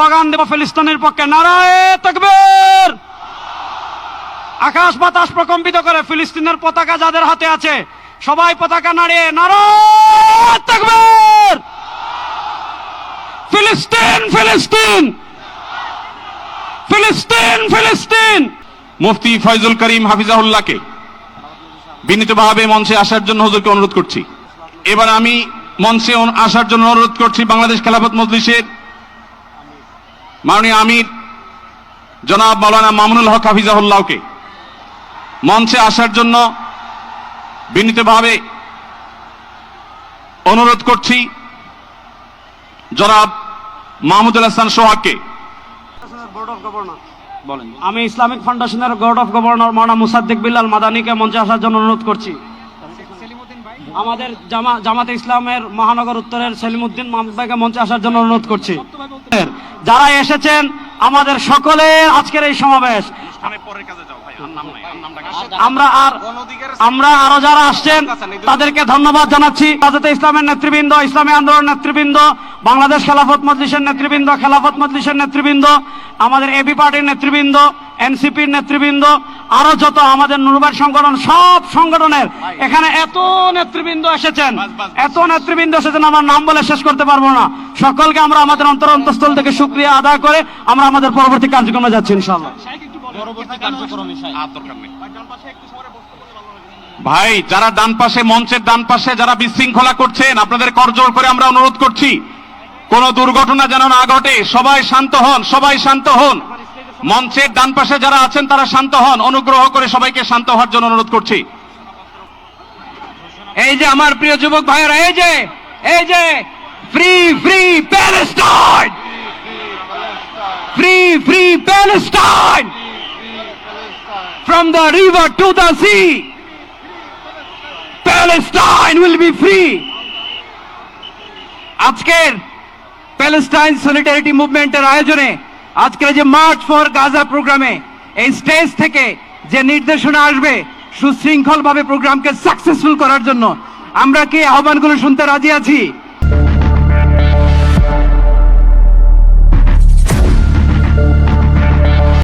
Slogan দেব ফিলিস্তিনের পক্ষে, নারায়ে তাকবীর। আকাশ বাতাস প্রকম্পিত করে ফিলিস্তিনের পতাকা যাদের হাতে আছে সবাই পতাকা নাড়িয়ে নারায়ে তাকবীর। ফিলিস্তিন ফিলিস্তিন ফিলিস্তিন ফিলিস্তিন। মুফতি ফয়জুল করিম হাফিজাহুল্লাহকে বিনীতভাবে মঞ্চে আসার জন্য হুজুরকে অনুরোধ করছি। এবার আমি মঞ্চে আসার জন্য অনুরোধ করছি বাংলাদেশ খেলাফত মজলিসের মাননীয় আমির জনাব মাওলানা মামুনুল হক হাফিজাহুল্লাহকে মঞ্চে আসার জন্য বিনীতভাবে অনুরোধ করছি। জনাব মাহমুদুল হাসান সোহাগকে। আমি ইসলামিক ফাউন্ডেশনের বোর্ড অফ গভর্নর মাওলানা মুসাদ্দিক বিল্লাল মাদানীকে মঞ্চে আসার জন্য অনুরোধ করছি। আমাদের জামাতে ইসলামের মহানগর উত্তরের সেলিমউদ্দিন মাহমুদ ভাইকে মঞ্চে আসার জন্য অনুরোধ করছি। যারা এসেছেন আমাদের সকলের আজকের এই সমাবেশ, আমরা আরো যারা আসছেন তাদেরকে ধন্যবাদ জানাচ্ছি। জামাতে ইসলামের নেতৃবৃন্দ, ইসলামী আন্দোলন নেতৃবৃন্দ, বাংলাদেশ খেলাফত মজলিসের নেতৃবৃন্দ, খেলাফত মজলিসের নেতৃবৃন্দ, আমাদের এবি পার্টির নেতৃবৃন্দ, এনসিপির নেতৃবৃন্দ, আরো যত আমাদের নুরবাদ সংগঠন, সব সংগঠনের এখানে এত নেতৃবৃন্দ এসেছেন, আমার নাম বলে শেষ করতে পারবো না। সকলকে আমরা আমাদের অন্তঃস্থল থেকে শুকরিয়া আদায় করে আমরা আমাদের পরবর্তী কার্যক্রমে যাচ্ছি ইনশাআল্লাহ। ভাই, যারা ডান পাশে, মঞ্চের ডান পাশে যারা বিশৃঙ্খলা করছেন, আপনাদের করজোড় করে আমরা অনুরোধ করছি কোন দুর্ঘটনা যেন না ঘটে। সবাই শান্ত হন, সবাই শান্ত হন। মঞ্চের ডান পাশে যারা আছেন তারা শান্ত হন। অনুগ্রহ করে সবাইকে শান্ত হওয়ার জন্য অনুরোধ করছি। এই যে আমার প্রিয় যুবক ভাইয়েরা, এই যে free free Palestine, free free Palestine, from the river to the sea, Palestine will be free. আজকের প্যালেস্টাইন সলিডারিটি মুভমেন্টের আয়োজনে আজকের যে মার্চ ফর গাজা প্রোগ্রামে এই স্টেজ থেকে যে নির্দেশনা আসবে সুশৃঙ্খলভাবে প্রোগ্রামকে সাকসেসফুল করার জন্য, আমরা কি আহ্বানগুলো শুনতে রাজি আছি?